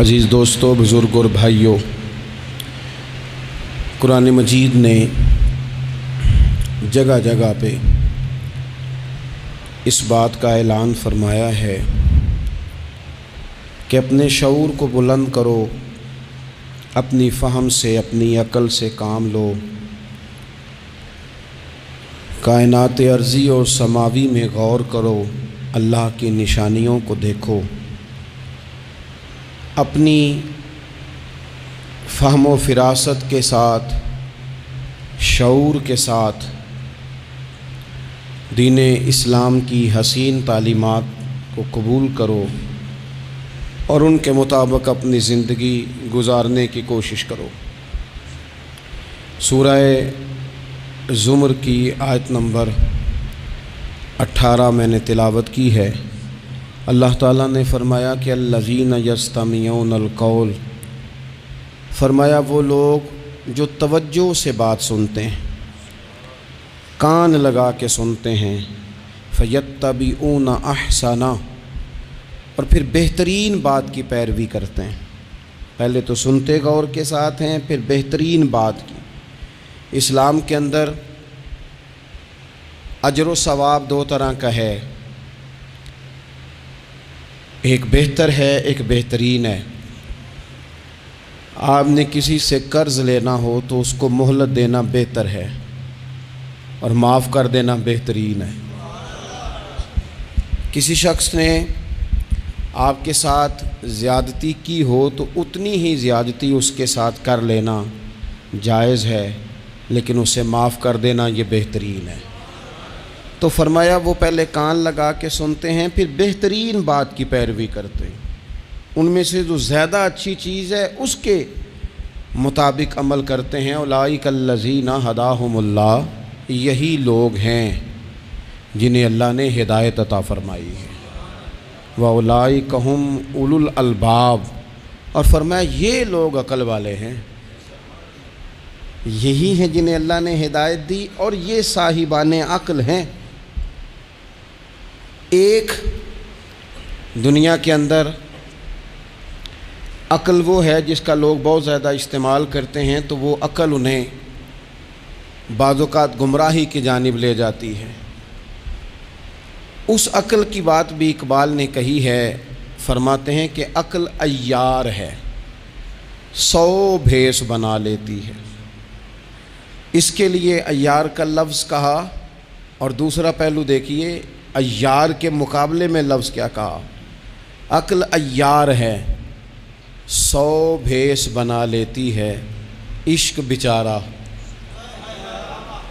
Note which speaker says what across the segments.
Speaker 1: عزیز دوستو، بزرگ اور بھائیوں، قرآن مجید نے جگہ جگہ پہ اس بات کا اعلان فرمایا ہے کہ اپنے شعور کو بلند کرو، اپنی فہم سے، اپنی عقل سے کام لو، کائنات ارضی اور سماوی میں غور کرو، اللہ کی نشانیوں کو دیکھو، اپنی فہم و فراست کے ساتھ، شعور کے ساتھ دین اسلام کی حسین تعلیمات کو قبول کرو اور ان کے مطابق اپنی زندگی گزارنے کی کوشش کرو۔ سورہ زمر کی آیت نمبر 18 میں نے تلاوت کی ہے۔ اللہ تعالیٰ نے فرمایا کہ الذین یستمعون القول، فرمایا وہ لوگ جو توجہ سے بات سنتے ہیں، کان لگا کے سنتے ہیں، فیتبعون احسنہ، اور پھر بہترین بات کی پیروی کرتے ہیں۔ پہلے تو سنتے غور کے ساتھ ہیں، پھر بہترین بات کی۔ اسلام کے اندر اجر و ثواب دو طرح کا ہے، ایک بہتر ہے، ایک بہترین ہے۔ آپ نے کسی سے قرض لینا ہو تو اس کو مہلت دینا بہتر ہے اور معاف کر دینا بہترین ہے۔ کسی شخص نے آپ کے ساتھ زیادتی کی ہو تو اتنی ہی زیادتی اس کے ساتھ کر لینا جائز ہے، لیکن اسے معاف کر دینا یہ بہترین ہے۔ تو فرمایا وہ پہلے کان لگا کے سنتے ہیں، پھر بہترین بات کی پیروی کرتے ہیں، ان میں سے جو زیادہ اچھی چیز ہے اس کے مطابق عمل کرتے ہیں۔ اولئک الذین ھداھم اللہ، یہی لوگ ہیں جنہیں اللہ نے ہدایت عطا فرمائی ہے۔ وَأُولَئِکَ هُمْ أُولُو الْأَلْبَابِ، اور فرمایا یہ لوگ عقل والے ہیں، یہی ہیں جنہیں اللہ نے ہدایت دی اور یہ صاحبان عقل ہیں۔ ایک دنیا کے اندر عقل وہ ہے جس کا لوگ بہت زیادہ استعمال کرتے ہیں، تو وہ عقل انہیں بعض اوقات گمراہی کی جانب لے جاتی ہے۔ اس عقل کی بات بھی اقبال نے کہی ہے، فرماتے ہیں کہ عقل عیار ہے، 100 بھیس بنا لیتی ہے۔ اس کے لیے عیار کا لفظ کہا، اور دوسرا پہلو دیکھیے عیار کے مقابلے میں لفظ کیا کہا۔ عقل عیار ہے، 100 بھیس بنا لیتی ہے، عشق بیچارہ۔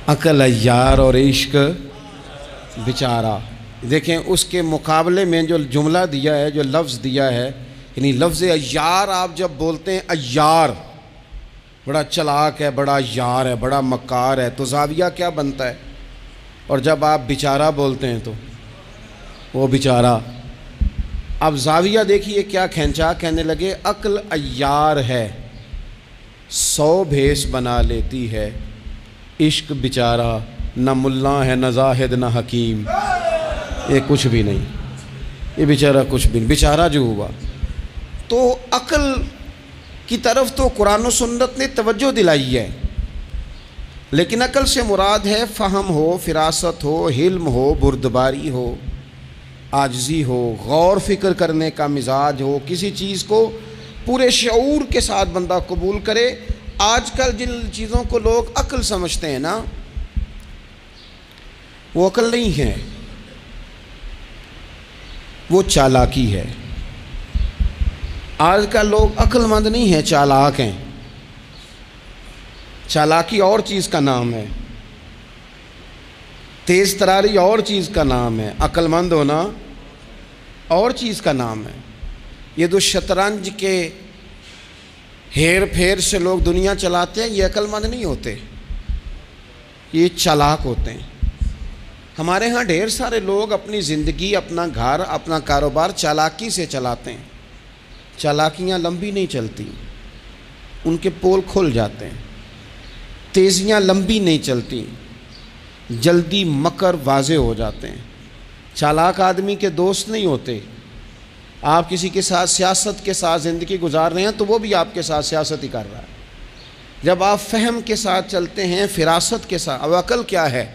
Speaker 1: عقل عیار اور عشق بیچارہ، دیکھیں اس کے مقابلے میں جو جملہ دیا ہے، جو لفظ دیا ہے، یعنی لفظ عیار آپ جب بولتے ہیں عیار بڑا چلاک ہے، بڑا یار ہے، بڑا مکار ہے، تو زاویہ کیا بنتا ہے؟ اور جب آپ بیچارہ بولتے ہیں تو وہ بیچارہ۔ اب زاویہ دیکھیے کیا کھینچا، کہنے لگے عقل عیار ہے، 100 بھیس بنا لیتی ہے، عشق بیچارہ، نہ ملا ہے، نہ زاہد، نہ حکیم، یہ کچھ بھی نہیں، یہ بیچارہ کچھ بھی نہیں، بیچارہ جو ہوا۔ تو عقل کی طرف تو قرآن و سنت نے توجہ دلائی ہے، لیکن عقل سے مراد ہے فہم ہو، فراست ہو، حلم ہو، بردباری ہو، عاجزی ہو، غور فکر کرنے کا مزاج ہو، کسی چیز کو پورے شعور کے ساتھ بندہ قبول کرے۔ آج کل جن چیزوں کو لوگ عقل سمجھتے ہیں نا، وہ عقل نہیں ہے، وہ چالاکی ہے۔ آج کل لوگ عقل مند نہیں ہیں، چالاک ہیں۔ چالاکی اور چیز کا نام ہے، تیز تراری اور چیز کا نام ہے، عقل مند ہونا اور چیز کا نام ہے۔ یہ جو شطرنج کے ہیر پھیر سے لوگ دنیا چلاتے ہیں، یہ عقل مند نہیں ہوتے، یہ چالاک ہوتے ہیں۔ ہمارے ہاں ڈھیر سارے لوگ اپنی زندگی، اپنا گھر، اپنا کاروبار چالاکی سے چلاتے ہیں۔ چالاکیاں لمبی نہیں چلتی، ان کے پول کھل جاتے ہیں۔ تیزیاں لمبی نہیں چلتی، جلدی مکر واضح ہو جاتے ہیں۔ چالاک آدمی کے دوست نہیں ہوتے، آپ کسی کے ساتھ سیاست کے ساتھ زندگی گزار رہے ہیں تو وہ بھی آپ کے ساتھ سیاست ہی کر رہا ہے۔ جب آپ فہم کے ساتھ چلتے ہیں، فراست کے ساتھ، اب عقل کیا ہے؟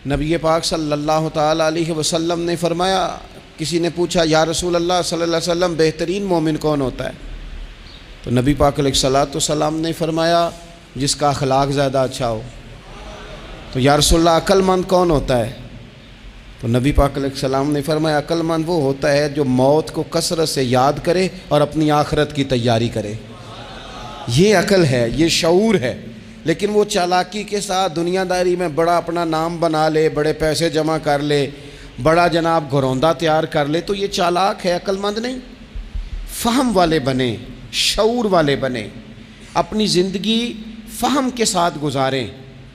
Speaker 1: نبی پاک صلی اللہ تعالیٰ علیہ وسلم نے فرمایا، کسی نے پوچھا یا رسول اللہ صلی اللہ علیہ وسلم بہترین مومن کون ہوتا ہے؟ تو نبی پاک علیہ الصلوۃ والسلام نے فرمایا جس کا اخلاق زیادہ اچھا ہو۔ تو یا رسول اللہ عقل مند کون ہوتا ہے؟ تو نبی پاک علیہ السلام نے فرمایا عقل مند وہ ہوتا ہے جو موت کو کثرت سے یاد کرے اور اپنی آخرت کی تیاری کرے۔ یہ عقل ہے، یہ شعور ہے۔ لیکن وہ چالاکی کے ساتھ دنیا داری میں بڑا اپنا نام بنا لے، بڑے پیسے جمع کر لے، بڑا جناب گھروندہ تیار کر لے، تو یہ چالاک ہے، عقل مند نہیں۔ فہم والے بنیں، شعور والے بنیں، اپنی زندگی فہم کے ساتھ گزاریں۔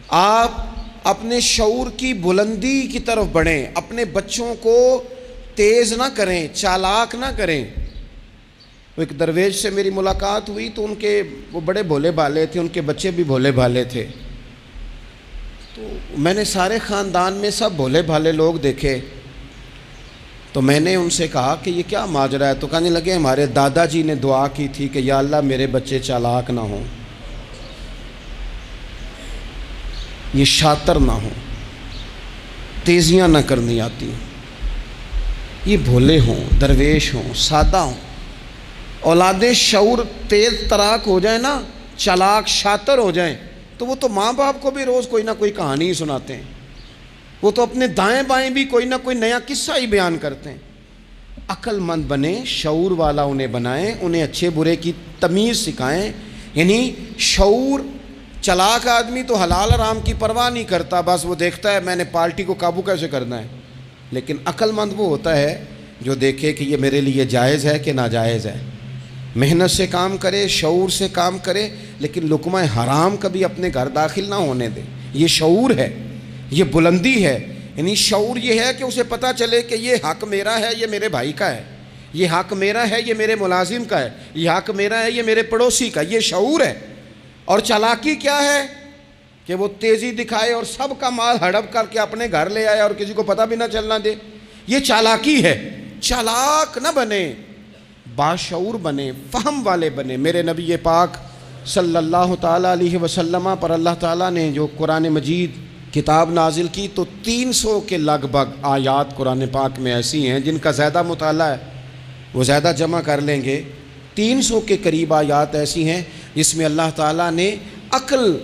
Speaker 1: آپ اپنے شعور کی بلندی کی طرف بڑھیں، اپنے بچوں کو تیز نہ کریں، چالاک نہ کریں۔ ایک درویش سے میری ملاقات ہوئی تو وہ بڑے بھولے بھالے تھے، ان کے بچے بھی بھولے بھالے تھے۔ تو میں نے سارے خاندان میں سب بھولے بھالے لوگ دیکھے، تو میں نے ان سے کہا کہ یہ کیا ماجرا ہے؟ تو کہنے لگے ہمارے دادا جی نے دعا کی تھی کہ یا اللہ میرے بچے چالاک نہ ہوں، یہ شاطر نہ ہوں، تیزیاں نہ کرنی آتی، یہ بھولے ہوں، درویش ہوں، سادہ ہوں۔ اولادیں شعور تیز تراک ہو جائیں نا، چالاک شاطر ہو جائیں، تو وہ تو ماں باپ کو بھی روز کوئی نہ کوئی کہانی سناتے ہیں، وہ تو اپنے دائیں بائیں بھی کوئی نہ کوئی نیا قصہ ہی بیان کرتے ہیں۔ عقل مند بنیں، شعور والا انہیں بنائیں، انہیں اچھے برے کی تمیز سکھائیں۔ یعنی شعور، چالاک آدمی تو حلال حرام کی پرواہ نہیں کرتا، بس وہ دیکھتا ہے میں نے پارٹی کو قابو کیسے کرنا ہے۔ لیکن عقل مند وہ ہوتا ہے جو دیکھے کہ یہ میرے لیے جائز ہے کہ ناجائز ہے، محنت سے کام کرے، شعور سے کام کرے، لیکن لقمہ حرام کبھی اپنے گھر داخل نہ ہونے دے۔ یہ شعور ہے، یہ بلندی ہے۔ یعنی شعور یہ ہے کہ اسے پتہ چلے کہ یہ حق میرا ہے، یہ میرے بھائی کا ہے، یہ حق میرا ہے، یہ میرے ملازم کا ہے، یہ حق میرا ہے، یہ میرے پڑوسی کا۔ یہ شعور ہے۔ اور چالاکی کیا ہے؟ کہ وہ تیزی دکھائے اور سب کا مال ہڑپ کر کے اپنے گھر لے آئے اور کسی کو پتہ بھی نہ چلنا دے۔ یہ چالاکی ہے۔ چالاک نہ بنے، باشعور بنے، فہم والے بنے۔ میرے نبی پاک صلی اللہ تعالیٰ علیہ وسلم پر اللہ تعالیٰ نے جو قرآن مجید کتاب نازل کی تو 300 کے لگ بھگ آیات قرآن پاک میں ایسی ہیں جن کا زیادہ مطالعہ ہے، وہ زیادہ جمع کر لیں گے۔ 300 کے قریب آیات ایسی ہیں جس میں اللہ تعالیٰ نے عقل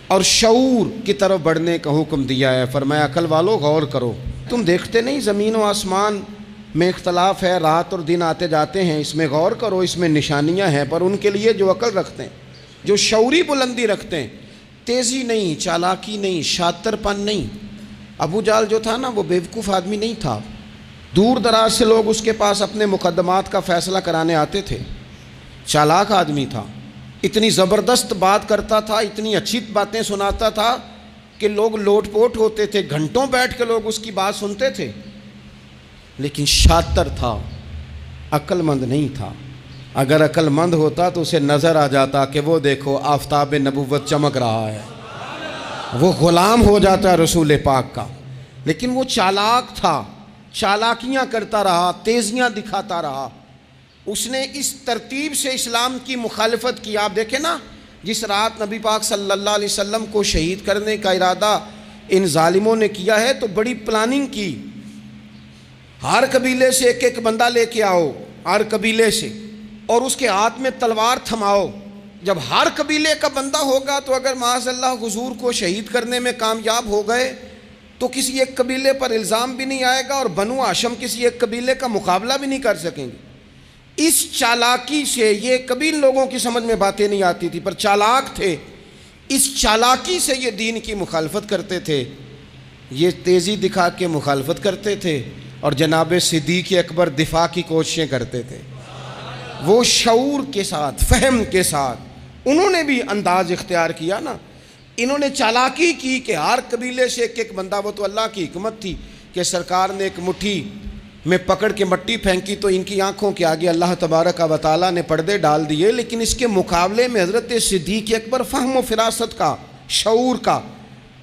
Speaker 1: اور شعور کی طرف بڑھنے کا حکم دیا ہے۔ فرمایا عقل والو غور کرو، تم دیکھتے نہیں زمین و آسمان میں اختلاف ہے، رات اور دن آتے جاتے ہیں، اس میں غور کرو، اس میں نشانیاں ہیں۔ پر ان کے لیے جو عقل رکھتے ہیں، جو شعوری بلندی رکھتے ہیں، تیزی نہیں، چالاکی نہیں، شاطر پن نہیں۔ ابو جہل جو تھا نا وہ بیوقوف آدمی نہیں تھا، دور دراز سے لوگ اس کے پاس اپنے مقدمات کا فیصلہ کرانے آتے تھے۔ چالاک آدمی تھا، اتنی زبردست بات کرتا تھا، اتنی اچھی باتیں سناتا تھا کہ لوگ لوٹ پوٹ ہوتے تھے، گھنٹوں بیٹھ کے لوگ اس کی بات سنتے تھے۔ لیکن شاطر تھا، عقل مند نہیں تھا۔ اگر عقل مند ہوتا تو اسے نظر آ جاتا کہ وہ دیکھو آفتاب نبوت چمک رہا ہے، وہ غلام ہو جاتا رسول پاک کا۔ لیکن وہ چالاک تھا، چالاکیاں کرتا رہا، تیزیاں دکھاتا رہا۔ اس نے اس ترتیب سے اسلام کی مخالفت کی۔ آپ دیکھیں نا، جس رات نبی پاک صلی اللہ علیہ وسلم کو شہید کرنے کا ارادہ ان ظالموں نے کیا ہے تو بڑی پلاننگ کی۔ ہر قبیلے سے ایک ایک بندہ لے کے آؤ، ہر قبیلے سے، اور اس کے ہاتھ میں تلوار تھماؤ۔ جب ہر قبیلے کا بندہ ہوگا تو اگر معاذ اللہ حضور کو شہید کرنے میں کامیاب ہو گئے تو کسی ایک قبیلے پر الزام بھی نہیں آئے گا اور بنو ہاشم کسی ایک قبیلے کا مقابلہ بھی نہیں کر سکیں گے۔ اس چالاکی سے، یہ کبھی لوگوں کی سمجھ میں باتیں نہیں آتی تھی پر چالاک تھے، اس چالاکی سے یہ دین کی مخالفت کرتے تھے، یہ تیزی دکھا کے مخالفت کرتے تھے، اور جناب صدیق اکبر دفاع کی کوششیں کرتے تھے۔ وہ شعور کے ساتھ، فہم کے ساتھ انہوں نے بھی انداز اختیار کیا نا۔ انہوں نے چالاکی کی کہ ہر قبیلے سے ایک ایک بندہ، وہ تو اللہ کی حکمت تھی کہ سرکار نے ایک مٹھی میں پکڑ کے مٹی پھینکی تو ان کی آنکھوں کے آگے اللہ تبارک و تعالیٰ نے پردے ڈال دیے، لیکن اس کے مقابلے میں حضرت صدیق اکبر فہم و فراست کا، شعور کا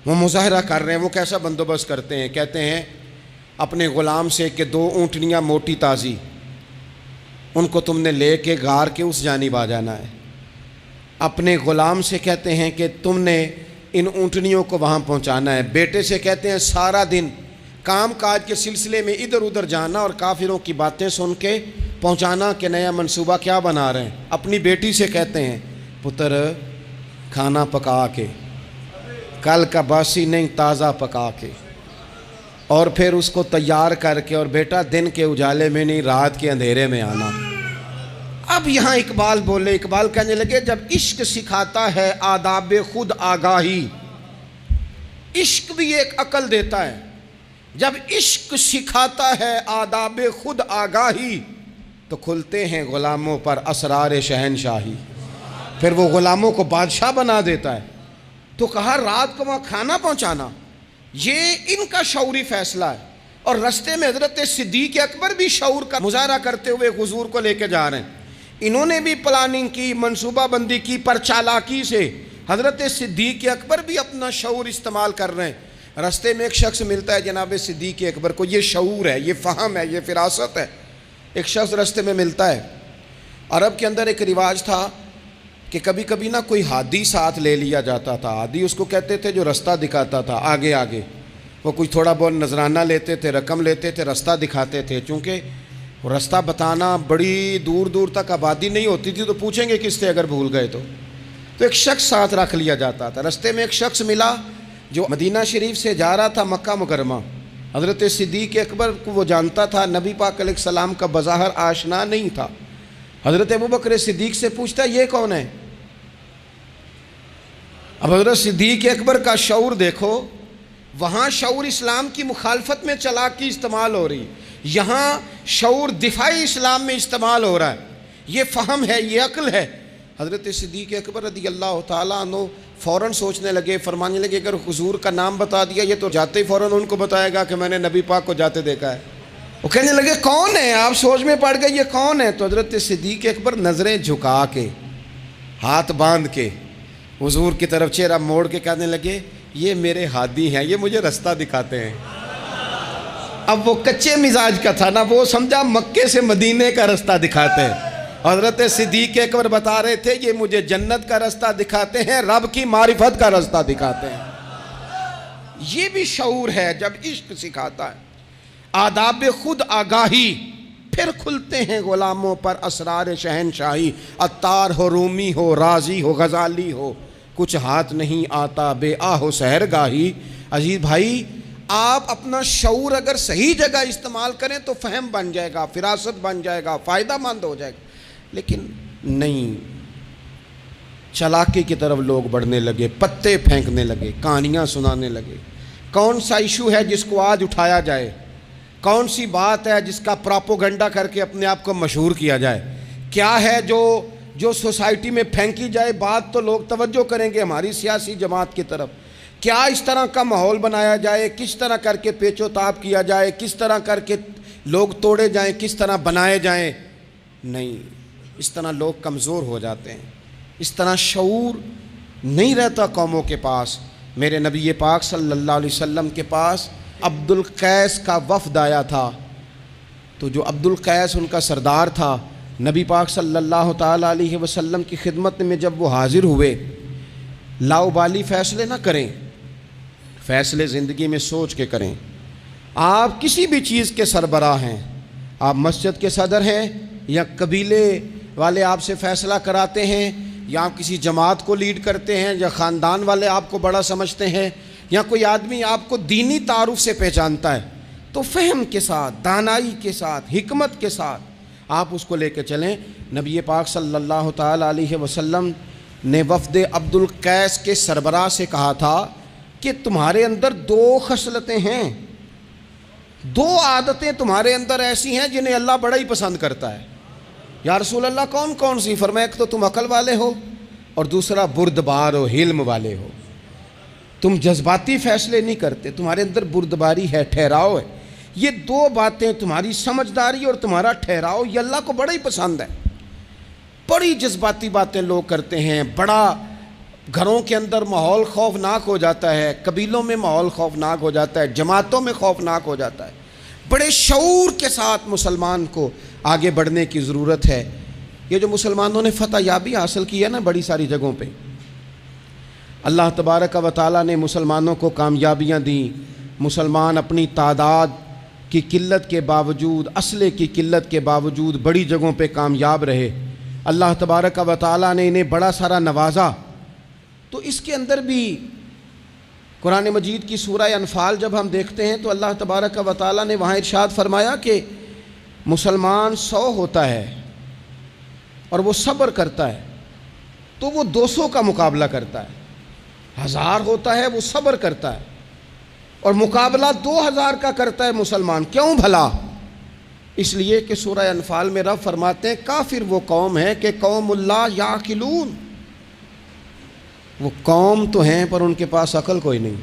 Speaker 1: وہ مظاہرہ کر رہے ہیں۔ وہ کیسا بندوبست کرتے ہیں؟ کہتے ہیں اپنے غلام سے کہ 2 اونٹنیاں موٹی تازی ان کو تم نے لے کے غار کے اس جانب آ جانا ہے۔ اپنے غلام سے کہتے ہیں کہ تم نے ان اونٹنیوں کو وہاں پہنچانا ہے۔ بیٹے سے کہتے ہیں سارا دن کام کاج کے سلسلے میں ادھر ادھر جانا اور کافروں کی باتیں سن کے پہنچانا کہ نیا منصوبہ کیا بنا رہے ہیں۔ اپنی بیٹی سے کہتے ہیں پتر کھانا پکا کے، کل کا باسی نہیں تازہ پکا کے، اور پھر اس کو تیار کر کے، اور بیٹا دن کے اجالے میں نہیں رات کے اندھیرے میں آنا۔ اب یہاں اقبال بولے، اقبال کہنے لگے جب عشق سکھاتا ہے آداب خود آگاہی، عشق بھی ایک عقل دیتا ہے، جب عشق سکھاتا ہے آداب خود آگاہی تو کھلتے ہیں غلاموں پر اسرار شہنشاہی، پھر وہ غلاموں کو بادشاہ بنا دیتا ہے۔ تو کہا رات کو وہاں کھانا پہنچانا یہ ان کا شعوری فیصلہ ہے، اور رستے میں حضرت صدیق اکبر بھی شعور کا مظاہرہ کرتے ہوئے حضور کو لے کے جا رہے ہیں۔ انہوں نے بھی پلاننگ کی، منصوبہ بندی کی، پر چالاکی سے حضرت صدیق اکبر بھی اپنا شعور استعمال کر رہے ہیں۔ رستے میں ایک شخص ملتا ہے جناب صدیق اکبر کو، یہ شعور ہے، یہ فہم ہے، یہ فراست ہے۔ ایک شخص رستے میں ملتا ہے۔ عرب کے اندر ایک رواج تھا کہ کبھی کبھی نا کوئی ہادی ساتھ لے لیا جاتا تھا۔ ہادی اس کو کہتے تھے جو رستہ دکھاتا تھا آگے آگے، وہ کوئی تھوڑا بہت نذرانہ لیتے تھے، رقم لیتے تھے، رستہ دکھاتے تھے۔ چونکہ رستہ بتانا بڑی دور دور تک آبادی نہیں ہوتی تھی تو پوچھیں گے کس سے اگر بھول گئے تو ایک شخص ساتھ رکھ لیا جاتا تھا۔ رستے میں ایک شخص ملا جو مدینہ شریف سے جا رہا تھا مکہ مکرمہ۔ حضرت صدیق اکبر کو وہ جانتا تھا، نبی پاک علیہ السلام کا بظاہر آشنا نہیں تھا۔ حضرت ابوبکر صدیق سے پوچھتا ہے یہ کون ہے؟ اب حضرت صدیق اکبر کا شعور دیکھو، وہاں شعور اسلام کی مخالفت میں چالاکی استعمال ہو رہی، یہاں شعور دفاعی اسلام میں استعمال ہو رہا ہے۔ یہ فہم ہے، یہ عقل ہے۔ حضرت صدیق اکبر رضی اللہ تعالیٰ عنہ فوراً سوچنے لگے، فرمانے لگے اگر حضور کا نام بتا دیا یہ تو جاتے ہی فوراً ان کو بتائے گا کہ میں نے نبی پاک کو جاتے دیکھا ہے۔ وہ کہنے لگے کون ہے؟ آپ سوچ میں پڑ گئے یہ کون ہے؟ تو حضرت صدیق اکبر نظریں جھکا کے، ہاتھ باندھ کے حضور کی طرف چہرہ موڑ کے کہنے لگے یہ میرے ہادی ہیں، یہ مجھے رستہ دکھاتے ہیں۔ اب وہ کچے مزاج کا تھا نا، وہ سمجھا مکے سے مدینے کا رستہ دکھاتے ہیں۔ حضرت صدیق اکبر بتا رہے تھے یہ مجھے جنت کا رستہ دکھاتے ہیں، رب کی معرفت کا رستہ دکھاتے ہیں۔ یہ بھی شعور ہے جب عشق سکھاتا ہے آداب خود آگاہی، پھر کھلتے ہیں غلاموں پر اسرار شہنشاہی۔ عطار ہو، رومی ہو، رازی ہو، غزالی ہو، کچھ ہاتھ نہیں آتا بے آہ سحرگاہی۔ عزیز بھائی، آپ اپنا شعور اگر صحیح جگہ استعمال کریں تو فہم بن جائے گا، فراست بن جائے گا، فائدہ مند ہو جائے گا، لیکن نہیں، چالاکی کی طرف لوگ بڑھنے لگے، پتے پھینکنے لگے، کہانیاں سنانے لگے۔ کون سا ایشو ہے جس کو آج اٹھایا جائے؟ کون سی بات ہے جس کا پراپوگنڈا کر کے اپنے آپ کو مشہور کیا جائے؟ کیا ہے جو سوسائٹی میں پھینکی جائے بات تو لوگ توجہ کریں گے ہماری سیاسی جماعت کی طرف؟ کیا اس طرح کا ماحول بنایا جائے، کس طرح کر کے پیچ و تاب کیا جائے، کس طرح کر کے لوگ توڑے جائیں، کس طرح بنائے جائیں؟ نہیں، اس طرح لوگ کمزور ہو جاتے ہیں، اس طرح شعور نہیں رہتا قوموں کے پاس۔ میرے نبی پاک صلی اللہ علیہ وسلم کے پاس عبد القیس کا وفد آیا تھا، تو جو عبد القیس ان کا سردار تھا، نبی پاک صلی اللہ تعالیٰ علیہ وسلم کی خدمت میں جب وہ حاضر ہوئے، لاؤبالی فیصلے نہ کریں، فیصلے زندگی میں سوچ کے کریں۔ آپ کسی بھی چیز کے سربراہ ہیں، آپ مسجد کے صدر ہیں یا قبیلے والے آپ سے فیصلہ کراتے ہیں، یا آپ کسی جماعت کو لیڈ کرتے ہیں، یا خاندان والے آپ کو بڑا سمجھتے ہیں، یا کوئی آدمی آپ کو دینی تعارف سے پہچانتا ہے، تو فہم کے ساتھ، دانائی کے ساتھ، حکمت کے ساتھ آپ اس کو لے کے چلیں۔ نبی پاک صلی اللہ تعالیٰ علیہ وسلم نے وفد عبد القیس کے سربراہ سے کہا تھا کہ تمہارے اندر دو خصلتیں ہیں، دو عادتیں تمہارے اندر ایسی ہیں جنہیں اللہ بڑا ہی پسند کرتا ہے۔ یا رسول اللہ کون کون سی؟ فرمایا ایک تو تم عقل والے ہو، اور دوسرا بردبار ہو، حلم والے ہو۔ تم جذباتی فیصلے نہیں کرتے، تمہارے اندر بردباری ہے، ٹھہراؤ ہے۔ یہ دو باتیں، تمہاری سمجھداری اور تمہارا ٹھہراؤ، یہ اللہ کو بڑا ہی پسند ہے۔ بڑی جذباتی باتیں لوگ کرتے ہیں، بڑا گھروں کے اندر ماحول خوفناک ہو جاتا ہے، قبیلوں میں ماحول خوفناک ہو جاتا ہے، جماعتوں میں خوفناک ہو جاتا ہے۔ بڑے شعور کے ساتھ مسلمان کو آگے بڑھنے کی ضرورت ہے۔ یہ جو مسلمانوں نے فتح یابی حاصل کی ہے نا بڑی ساری جگہوں پہ، اللہ تبارک و تعالیٰ نے مسلمانوں کو کامیابیاں دیں۔ مسلمان اپنی تعداد کی قلت کے باوجود، اسلحے کی قلت کے باوجود بڑی جگہوں پہ کامیاب رہے۔ اللہ تبارک و تعالیٰ نے انہیں بڑا سارا نوازا۔ تو اس کے اندر بھی قرآن مجید کی سورہ انفال جب ہم دیکھتے ہیں تو اللہ تبارک و تعالیٰ نے وہاں ارشاد فرمایا کہ مسلمان 100 ہوتا ہے اور وہ صبر کرتا ہے تو وہ 200 کا مقابلہ کرتا ہے، 1000 ہوتا ہے وہ صبر کرتا ہے اور مقابلہ 2000 کا کرتا ہے مسلمان۔ کیوں بھلا؟ اس لیے کہ سورہ انفال میں رب فرماتے ہیں کافر وہ قوم ہے کہ قوم اللہ یعقلون، وہ قوم تو ہیں پر ان کے پاس عقل کوئی نہیں،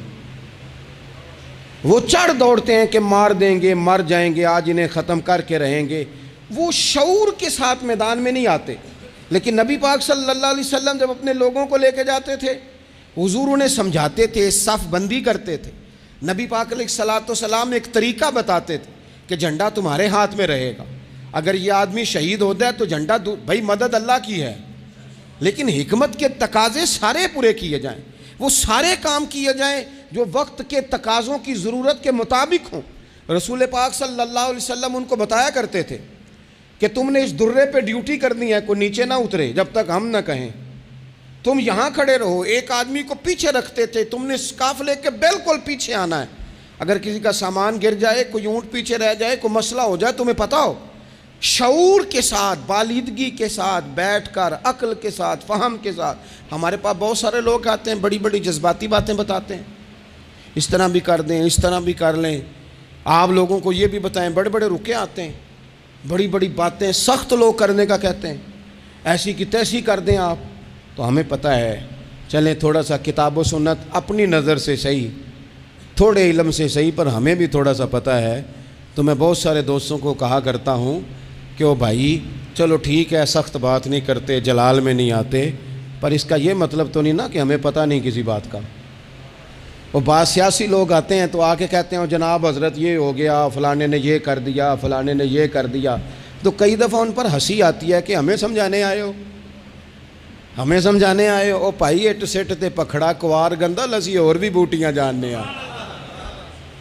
Speaker 1: وہ چڑھ دوڑتے ہیں کہ مار دیں گے، مر جائیں گے، آج انہیں ختم کر کے رہیں گے، وہ شعور کے ساتھ میدان میں نہیں آتے۔ لیکن نبی پاک صلی اللہ علیہ وسلم جب اپنے لوگوں کو لے کے جاتے تھے، حضور انہیں سمجھاتے تھے، صف بندی کرتے تھے۔ نبی پاک علیہ الصلوۃ والسلام ایک طریقہ بتاتے تھے کہ جھنڈا تمہارے ہاتھ میں رہے گا، اگر یہ آدمی شہید ہوتا ہے تو جھنڈا بھائی مدد اللہ کی ہے، لیکن حکمت کے تقاضے سارے پورے کیے جائیں، وہ سارے کام کیے جائیں جو وقت کے تقاضوں کی ضرورت کے مطابق ہوں۔ رسول پاک صلی اللہ علیہ وسلم ان کو بتایا کرتے تھے کہ تم نے اس درے پہ ڈیوٹی کرنی ہے، کوئی نیچے نہ اترے جب تک ہم نہ کہیں، تم یہاں کھڑے رہو۔ ایک آدمی کو پیچھے رکھتے تھے، تم نے اسکارف لے کے بالکل پیچھے آنا ہے، اگر کسی کا سامان گر جائے، کوئی اونٹ پیچھے رہ جائے، کوئی مسئلہ ہو جائے، تمہیں پتہ ہو، شعور کے ساتھ، بالیدگی کے ساتھ بیٹھ کر، عقل کے ساتھ، فہم کے ساتھ۔ ہمارے پاس بہت سارے لوگ آتے ہیں، بڑی بڑی جذباتی باتیں بتاتے ہیں، اس طرح بھی کر دیں، اس طرح بھی کر لیں، آپ لوگوں کو یہ بھی بتائیں، بڑے بڑے رکے آتے ہیں، بڑی بڑی باتیں سخت لوگ کرنے کا کہتے ہیں، ایسی کی تیسی کر دیں آپ۔ تو ہمیں پتہ ہے، چلیں تھوڑا سا کتاب و سنت اپنی نظر سے صحیح، تھوڑے علم سے صحیح، پر ہمیں بھی تھوڑا سا پتہ ہے۔ تو میں بہت سارے دوستوں کو کہا کرتا ہوں کہ او بھائی چلو ٹھیک ہے، سخت بات نہیں کرتے، جلال میں نہیں آتے، پر اس کا یہ مطلب تو نہیں نا کہ ہمیں پتہ نہیں کسی بات کا۔ وہ بعض سیاسی لوگ آتے ہیں تو آ کے کہتے ہیں جناب حضرت یہ ہو گیا، فلانے نے یہ کر دیا، فلانے نے یہ کر دیا، تو کئی دفعہ ان پر ہنسی آتی ہے کہ ہمیں سمجھانے آئے ہو، ہمیں سمجھانے آئے ہو۔ او پائی اٹ سٹ تے پکھڑا کوار گندا لسی اور بھی بوٹیاں جاننے آ۔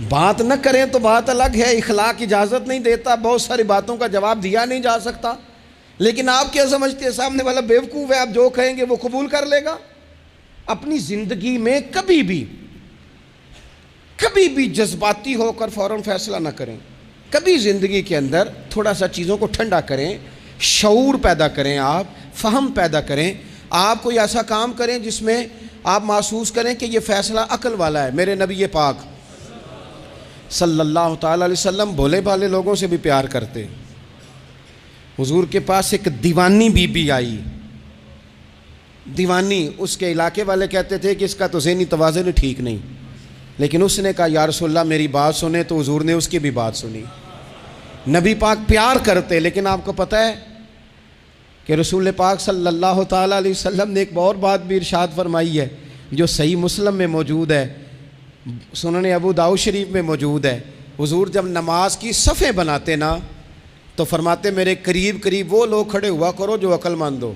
Speaker 1: بات نہ کریں تو بات الگ ہے، اخلاق اجازت نہیں دیتا، بہت ساری باتوں کا جواب دیا نہیں جا سکتا، لیکن آپ کیا سمجھتے ہیں سامنے والا بیوقوف ہے، آپ جو کہیں گے وہ قبول کر لے گا؟ اپنی زندگی میں کبھی بھی جذباتی ہو کر فوراً فیصلہ نہ کریں، کبھی زندگی کے اندر تھوڑا سا چیزوں کو ٹھنڈا کریں، شعور پیدا کریں، آپ فہم پیدا کریں، آپ کوئی ایسا کام کریں جس میں آپ محسوس کریں کہ یہ فیصلہ عقل والا ہے۔ میرے نبی پاک صلی اللہ تعالیٰ علیہ وسلم بھولے بھالے لوگوں سے بھی پیار کرتے۔ حضور کے پاس ایک دیوانی بی بی آئی، دیوانی، اس کے علاقے والے کہتے تھے کہ اس کا تو ذہنی توازن ٹھیک نہیں، لیکن اس نے کہا یا رسول اللہ میری بات سنیں، تو حضور نے اس کی بھی بات سنی۔ نبی پاک پیار کرتے، لیکن آپ کو پتہ ہے کہ رسول پاک صلی اللہ تعالیٰ علیہ وسلم نے ایک اور بات بھی ارشاد فرمائی ہے جو صحیح مسلم میں موجود ہے، سنن ابو داؤد شریف میں موجود ہے۔ حضور جب نماز کی صفیں بناتے نا تو فرماتے میرے قریب قریب وہ لوگ کھڑے ہوا کرو جو عقل مند ہو،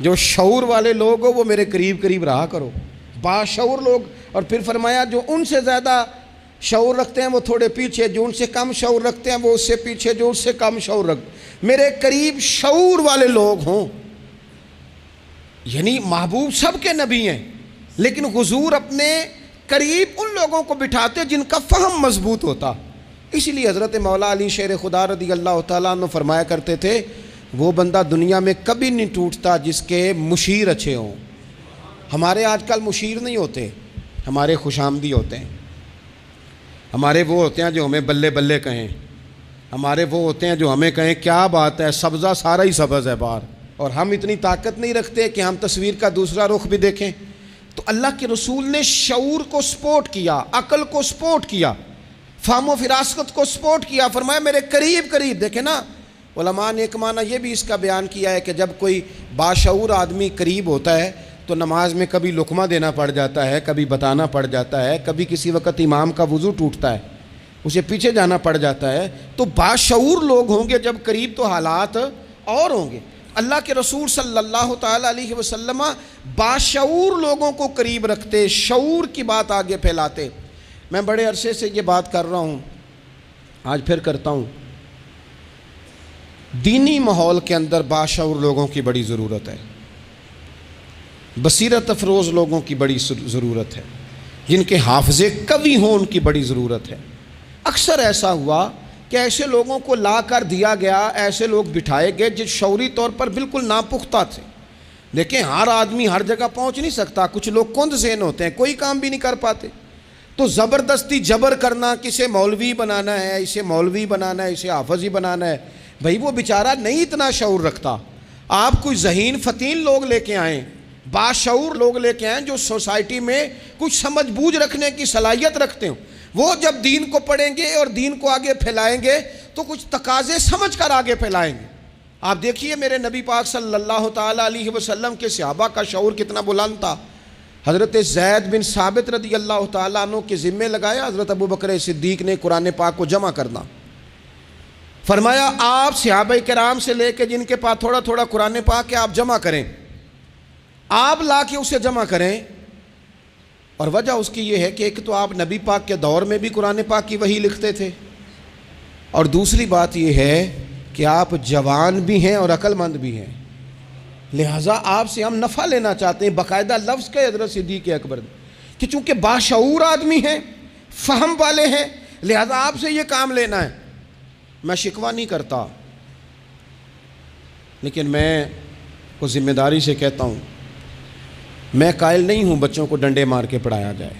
Speaker 1: جو شعور والے لوگ ہو وہ میرے قریب قریب رہا کرو، باشعور لوگ۔ اور پھر فرمایا جو ان سے زیادہ شعور رکھتے ہیں وہ تھوڑے پیچھے، جو ان سے کم شعور رکھتے ہیں وہ اس سے پیچھے، جو اس سے کم شعور رکھتے، میرے قریب شعور والے لوگ ہوں۔ یعنی محبوب سب کے نبی ہیں، لیکن حضور اپنے قریب ان لوگوں کو بٹھاتے جن کا فہم مضبوط ہوتا۔ اسی لیے حضرت مولا علی شیر خدا رضی اللہ تعالیٰ عنہ فرمایا کرتے تھے وہ بندہ دنیا میں کبھی نہیں ٹوٹتا جس کے مشیر اچھے ہوں۔ ہمارے آج کل مشیر نہیں ہوتے، ہمارے خوش آمدی ہوتے ہیں، ہمارے وہ ہوتے ہیں جو ہمیں بلے بلے کہیں، ہمارے وہ ہوتے ہیں جو ہمیں کہیں کیا بات ہے، سبزہ سارا ہی سبز ہے باہر، اور ہم اتنی طاقت نہیں رکھتے کہ ہم تصویر کا دوسرا رخ بھی دیکھیں۔ تو اللہ کے رسول نے شعور کو سپورٹ کیا، عقل کو سپورٹ کیا، فہم و فراست کو سپورٹ کیا، فرمایا میرے قریب قریب۔ دیکھیں نا علماء نے ایک معنی یہ بھی اس کا بیان کیا ہے کہ جب کوئی باشعور آدمی قریب ہوتا ہے تو نماز میں کبھی لقمہ دینا پڑ جاتا ہے، کبھی بتانا پڑ جاتا ہے، کبھی کسی وقت امام کا وضو ٹوٹتا ہے، اسے پیچھے جانا پڑ جاتا ہے. تو باشعور لوگ ہوں گے جب قریب تو حالات اور ہوں گے. اللہ کے رسول صلی اللہ تعالیٰ علیہ وسلم باشعور لوگوں کو قریب رکھتے، شعور کی بات آگے پھیلاتے. میں بڑے عرصے سے یہ بات کر رہا ہوں، آج پھر کرتا ہوں. دینی ماحول کے اندر باشعور لوگوں کی بڑی ضرورت ہے، بصیرت افروز لوگوں کی بڑی ضرورت ہے، جن کے حافظے قوی ہوں ان کی بڑی ضرورت ہے. اکثر ایسا ہوا کہ ایسے لوگوں کو لا کر دیا گیا، ایسے لوگ بٹھائے گئے جو شعوری طور پر بالکل ناپختہ تھے. دیکھیں ہر آدمی ہر جگہ پہنچ نہیں سکتا، کچھ لوگ کند ذہن ہوتے ہیں، کوئی کام بھی نہیں کر پاتے. تو زبردستی جبر کرنا، کسے مولوی بنانا ہے، اسے مولوی بنانا ہے، اسے حافظ ہی بنانا ہے، بھائی وہ بیچارہ نہیں اتنا شعور رکھتا. آپ کوئی ذہین فتین لوگ لے کے آئیں، باشعور لوگ لے کے آئیں جو سوسائٹی میں کچھ سمجھ بوجھ رکھنے کی صلاحیت رکھتے ہوں. وہ جب دین کو پڑھیں گے اور دین کو آگے پھیلائیں گے تو کچھ تقاضے سمجھ کر آگے پھیلائیں گے. آپ دیکھیے میرے نبی پاک صلی اللہ تعالیٰ علیہ وسلم کے صحابہ کا شعور کتنا بلند تھا. حضرت زید بن ثابت رضی اللہ تعالیٰ عنہ کے ذمے لگایا حضرت ابو بکر صدیق نے قرآن پاک کو جمع کرنا. فرمایا آپ صحابہ کرام سے لے کے جن کے پاس تھوڑا تھوڑا قرآن پاک ہے آپ جمع کریں، آپ لا کے اسے جمع کریں. اور وجہ اس کی یہ ہے کہ ایک تو آپ نبی پاک کے دور میں بھی قرآن پاک کی وحی لکھتے تھے، اور دوسری بات یہ ہے کہ آپ جوان بھی ہیں اور عقل مند بھی ہیں، لہٰذا آپ سے ہم نفع لینا چاہتے ہیں. باقاعدہ لفظ کے حضرت صدیق اکبر کہ چونکہ باشعور آدمی ہیں، فہم والے ہیں، لہٰذا آپ سے یہ کام لینا ہے. میں شکوہ نہیں کرتا، لیکن میں کو ذمہ داری سے کہتا ہوں، میں قائل نہیں ہوں بچوں کو ڈنڈے مار کے پڑھایا جائے.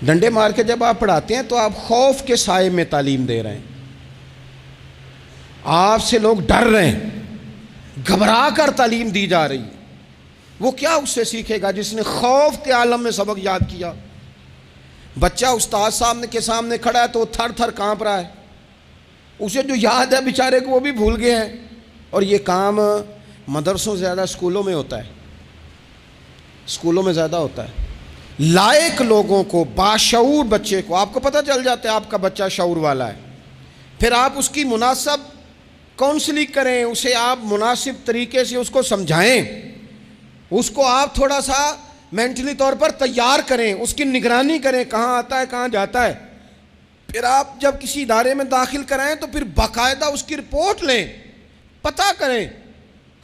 Speaker 1: ڈنڈے مار کے جب آپ پڑھاتے ہیں تو آپ خوف کے سائے میں تعلیم دے رہے ہیں. آپ سے لوگ ڈر رہے ہیں، گھبرا کر تعلیم دی جا رہی ہے. وہ کیا اس سے سیکھے گا جس نے خوف کے عالم میں سبق یاد کیا؟ بچہ استاد صاحب کے سامنے کھڑا ہے تو وہ تھر تھر کانپ رہا ہے، اسے جو یاد ہے بیچارے کو وہ بھی بھول گئے ہیں. اور یہ کام مدرسوں سے زیادہ اسکولوں میں ہوتا ہے، اسکولوں میں زیادہ ہوتا ہے. لائق لوگوں کو، باشعور بچے کو آپ کو پتہ چل جاتا ہے آپ کا بچہ شعور والا ہے، پھر آپ اس کی مناسب کونسلنگ کریں، اسے آپ مناسب طریقے سے اس کو سمجھائیں، اس کو آپ تھوڑا سا مینٹلی طور پر تیار کریں، اس کی نگرانی کریں کہاں آتا ہے کہاں جاتا ہے. پھر آپ جب کسی ادارے میں داخل کرائیں تو پھر باقاعدہ اس کی رپورٹ لیں، پتہ کریں.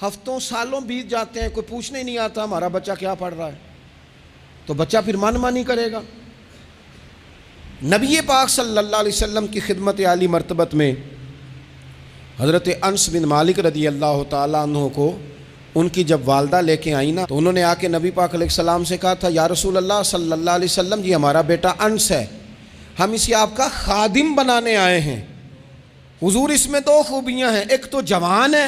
Speaker 1: ہفتوں سالوں بیت جاتے ہیں، کوئی پوچھنے ہی نہیں آتا ہمارا بچہ کیا پڑھ رہا ہے، تو بچہ پھر من مانی کرے گا. نبی پاک صلی اللہ علیہ وسلم کی خدمت عالی مرتبت میں حضرت انس بن مالک رضی اللہ تعالیٰ عنہ کو ان کی جب والدہ لے کے آئیں نا تو انہوں نے آ کے نبی پاک علیہ السلام سے کہا تھا یا رسول اللہ صلی اللہ علیہ وسلم جی ہمارا بیٹا انس ہے، ہم اسے آپ کا خادم بنانے آئے ہیں. حضور اس میں دو خوبیاں ہیں، ایک تو جوان ہے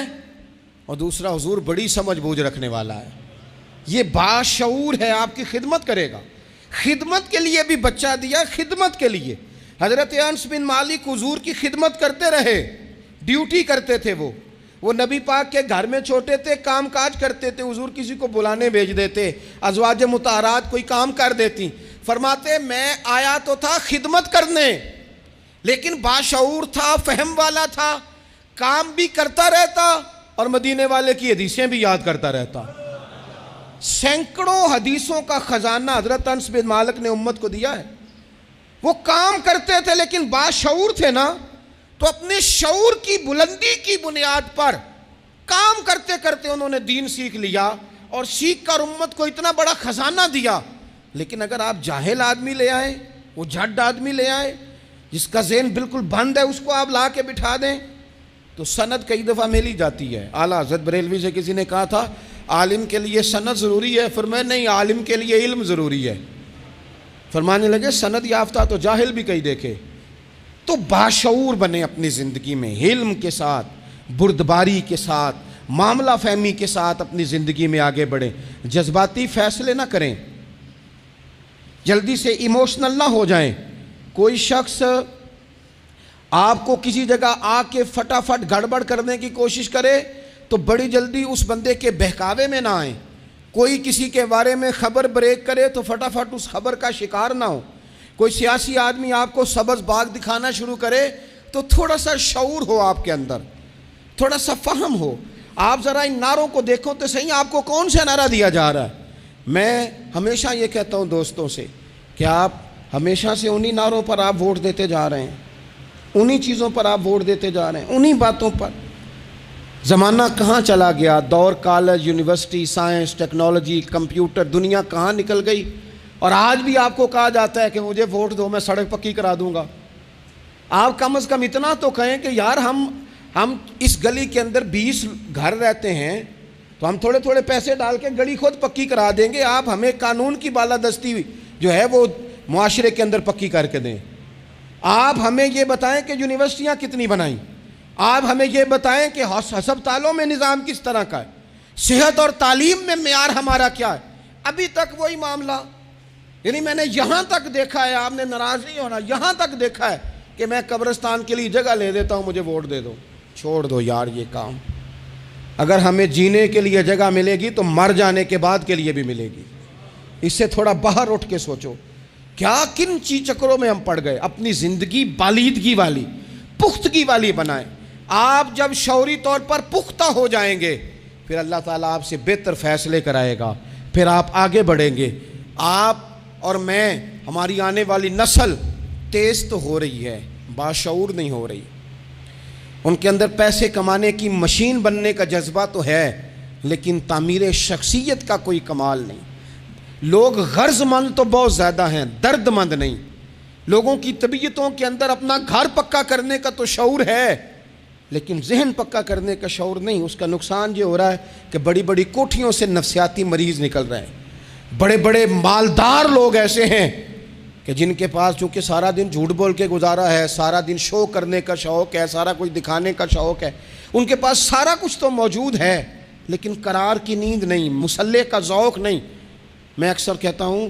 Speaker 1: اور دوسرا حضور بڑی سمجھ بوجھ رکھنے والا ہے، یہ باشعور ہے، آپ کی خدمت کرے گا. خدمت کے لیے بھی بچہ دیا، خدمت کے لیے. حضرت انس بن مالک حضور کی خدمت کرتے رہے، ڈیوٹی کرتے تھے. وہ نبی پاک کے گھر میں چھوٹے تھے، کام کاج کرتے تھے، حضور کسی کو بلانے بھیج دیتے، ازواج مطہرات کوئی کام کر دیتی. فرماتے میں آیا تو تھا خدمت کرنے، لیکن باشعور تھا، فہم والا تھا، کام بھی کرتا رہتا اور مدینے والے کی حدیثیں بھی یاد کرتا رہتا. سینکڑوں حدیثوں کا خزانہ حضرت انس بن مالک نے امت کو دیا ہے. وہ کام کرتے تھے لیکن باشعور تھے نا، تو اپنے شعور کی بلندی کی بنیاد پر کام کرتے کرتے انہوں نے دین سیکھ لیا اور سیکھ کر امت کو اتنا بڑا خزانہ دیا. لیکن اگر آپ جاہل آدمی لے آئیں، وہ جھڈ آدمی لے آئیں جس کا ذہن بالکل بند ہے، اس کو آپ لا کے بٹھا دیں تو سند کئی دفعہ مل ہی جاتی ہے. اعلیٰ حضرت بریلوی سے کسی نے کہا تھا عالم کے لیے سند ضروری ہے، فرمایا نہیں، عالم کے لیے علم ضروری ہے. فرمانے لگے سند یافتہ تو جاہل بھی کئی دیکھے. تو باشعور بنے اپنی زندگی میں، علم کے ساتھ، بردباری کے ساتھ، معاملہ فہمی کے ساتھ اپنی زندگی میں آگے بڑھیں. جذباتی فیصلے نہ کریں، جلدی سے ایموشنل نہ ہو جائیں. کوئی شخص آپ کو کسی جگہ آ کے فٹافٹ گڑبڑ کرنے کی کوشش کرے تو بڑی جلدی اس بندے کے بہکاوے میں نہ آئیں. کوئی کسی کے بارے میں خبر بریک کرے تو فٹافٹ اس خبر کا شکار نہ ہو. کوئی سیاسی آدمی آپ کو سبز باغ دکھانا شروع کرے تو تھوڑا سا شعور ہو آپ کے اندر، تھوڑا سا فہم ہو. آپ ذرا ان نعروں کو دیکھو تو صحیح، آپ کو کون سا نعرہ دیا جا رہا ہے. میں ہمیشہ یہ کہتا ہوں دوستوں سے کہ آپ ہمیشہ سے انہی نعروں پر آپ ووٹ دیتے جا رہے ہیں، انہی چیزوں پر آپ ووٹ دیتے جا رہے ہیں، انہی باتوں پر. زمانہ کہاں چلا گیا، دور college, university, science, technology, computer, دنیا کہاں نکل گئی، اور آج بھی آپ کو کہا جاتا ہے کہ مجھے ووٹ دو میں سڑک پکی کرا دوں گا. آپ کم از کم اتنا تو کہیں کہ یار ہم اس گلی کے اندر 20 گھر رہتے ہیں تو ہم تھوڑے تھوڑے پیسے ڈال کے گلی خود پکی کرا دیں گے. آپ ہمیں قانون کی بالادستی جو ہے وہ معاشرے کے اندر پکی کر کے دیں. آپ ہمیں یہ بتائیں کہ یونیورسٹیاں کتنی بنائیں، آپ ہمیں یہ بتائیں کہ ہسپتالوں میں نظام کس طرح کا ہے، صحت اور تعلیم میں معیار ہمارا کیا ہے. ابھی تک وہی معاملہ، یعنی میں نے یہاں تک دیکھا ہے، آپ نے ناراض نہیں ہونا، یہاں تک دیکھا ہے کہ میں قبرستان کے لیے جگہ لے دیتا ہوں، مجھے ووٹ دے دو. چھوڑ دو یار یہ کام. اگر ہمیں جینے کے لیے جگہ ملے گی تو مر جانے کے بعد کے لیے بھی ملے گی. اس سے تھوڑا باہر اٹھ کے سوچو کیا کن چکروں میں ہم پڑ گئے. اپنی زندگی بالیدگی والی، پختگی والی بنائیں. آپ جب شعوری طور پر پختہ ہو جائیں گے پھر اللہ تعالیٰ آپ سے بہتر فیصلے کرائے گا، پھر آپ آگے بڑھیں گے. آپ اور میں، ہماری آنے والی نسل تیز تو ہو رہی ہے، باشعور نہیں ہو رہی. ان کے اندر پیسے کمانے کی مشین بننے کا جذبہ تو ہے لیکن تعمیر شخصیت کا کوئی کمال نہیں. لوگ غرض مند تو بہت زیادہ ہیں، درد مند نہیں. لوگوں کی طبیعتوں کے اندر اپنا گھر پکا کرنے کا تو شعور ہے لیکن ذہن پکا کرنے کا شعور نہیں. اس کا نقصان یہ ہو رہا ہے کہ بڑی بڑی کوٹھیوں سے نفسیاتی مریض نکل رہے ہیں. بڑے بڑے مالدار لوگ ایسے ہیں کہ جن کے پاس چونکہ سارا دن جھوٹ بول کے گزارا ہے، سارا دن شو کرنے کا شوق ہے، سارا کچھ دکھانے کا شوق ہے، ان کے پاس سارا کچھ تو موجود ہے لیکن قرار کی نیند نہیں، مسلح کا ذوق نہیں. میں اکثر کہتا ہوں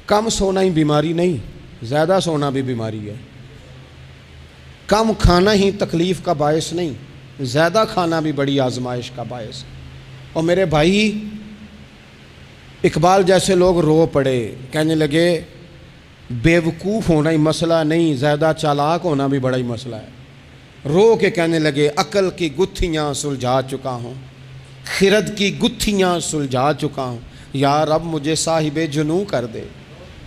Speaker 1: کم سونا ہی بیماری نہیں، زیادہ سونا بھی بیماری ہے. کم کھانا ہی تکلیف کا باعث نہیں، زیادہ کھانا بھی بڑی آزمائش کا باعث. اور میرے بھائی، اقبال جیسے لوگ رو پڑے، کہنے لگے بیوقوف ہونا ہی مسئلہ نہیں، زیادہ چالاک ہونا بھی بڑا ہی مسئلہ ہے. رو کے کہنے لگے عقل کی گتھیاں سلجھا چکا ہوں، خرد کی گتھیاں سلجھا چکا ہوں. یا رب مجھے صاحب جنوں کر دے،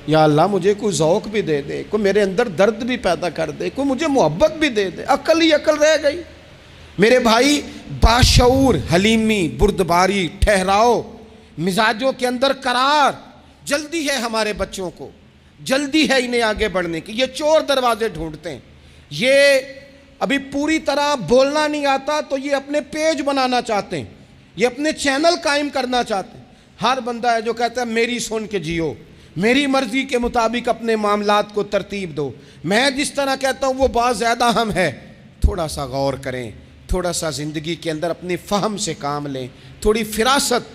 Speaker 1: یا اللہ مجھے کوئی ذوق بھی دے دے، کوئی میرے اندر درد بھی پیدا کر دے، کوئی مجھے محبت بھی دے دے. عقل ہی عقل رہ گئی. میرے بھائی، باشعور، حلیمی، بردباری، ٹھہراؤ، مزاجوں کے اندر قرار. جلدی ہے ہمارے بچوں کو، جلدی ہے انہیں آگے بڑھنے کی. یہ چور دروازے ڈھونڈتے ہیں، یہ ابھی پوری طرح بولنا نہیں آتا تو یہ اپنے پیج بنانا چاہتے ہیں، یہ اپنے چینل قائم کرنا چاہتے ہیں. ہر بندہ ہے جو کہتا ہے میری سن کے جیو، میری مرضی کے مطابق اپنے معاملات کو ترتیب دو، میں جس طرح کہتا ہوں وہ بات زیادہ اہم ہے. تھوڑا سا غور کریں، تھوڑا سا زندگی کے اندر اپنی فہم سے کام لیں، تھوڑی فراست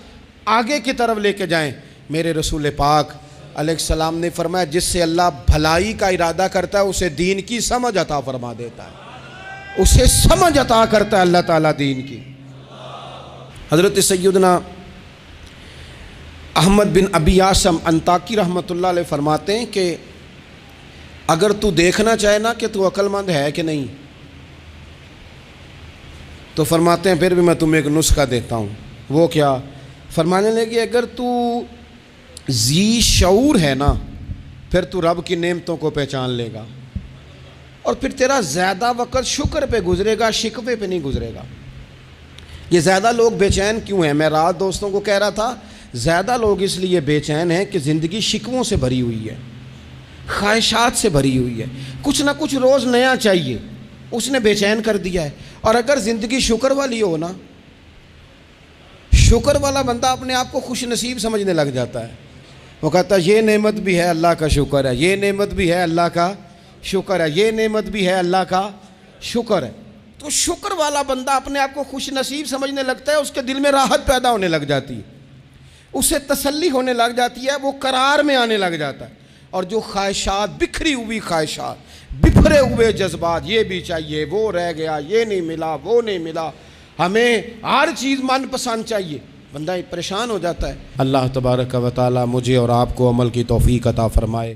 Speaker 1: آگے کی طرف لے کے جائیں. میرے رسول پاک علیہ السلام نے فرمایا جس سے اللہ بھلائی کا ارادہ کرتا ہے اسے دین کی سمجھ عطا فرما دیتا ہے، اسے سمجھ عطا کرتا ہے اللہ تعالیٰ دین کی. حضرت سیدنا احمد بن ابی عاصم انطاکی رحمۃ اللہ علیہ فرماتے ہیں کہ اگر تو دیکھنا چاہے نا کہ تو عقل مند ہے کہ نہیں، تو فرماتے ہیں پھر بھی میں تمہیں ایک نسخہ دیتا ہوں. وہ کیا؟ فرمانے لگے اگر تو ذی شعور ہے نا پھر تو رب کی نعمتوں کو پہچان لے گا اور پھر تیرا زیادہ وقت شکر پہ گزرے گا، شکوے پہ نہیں گزرے گا. یہ زیادہ لوگ بے چین کیوں ہیں؟ میں رات دوستوں کو کہہ رہا تھا زیادہ لوگ اس لیے بے چین ہیں کہ زندگی شکووں سے بھری ہوئی ہے، خواہشات سے بھری ہوئی ہے، کچھ نہ کچھ روز نیا چاہیے، اس نے بے چین کر دیا ہے. اور اگر زندگی شکر والی ہو نا، شکر والا بندہ اپنے آپ کو خوش نصیب سمجھنے لگ جاتا ہے. وہ کہتا ہے یہ نعمت بھی ہے اللہ کا شکر ہے، یہ نعمت بھی ہے اللہ کا شکر ہے، یہ نعمت بھی ہے اللہ کا شکر ہے. تو شکر والا بندہ اپنے آپ کو خوش نصیب سمجھنے لگتا ہے، اس کے دل میں راحت پیدا ہونے لگ جاتی ہے، اسے تسلی ہونے لگ جاتی ہے، وہ قرار میں آنے لگ جاتا ہے. اور جو خواہشات، بکھری ہوئی خواہشات، بکھرے ہوئے جذبات، یہ بھی چاہیے، وہ رہ گیا، یہ نہیں ملا، وہ نہیں ملا، ہمیں ہر چیز من پسند چاہیے، بندہ پریشان ہو جاتا ہے. اللہ تبارک و تعالی مجھے اور آپ کو عمل کی توفیق عطا فرمائے.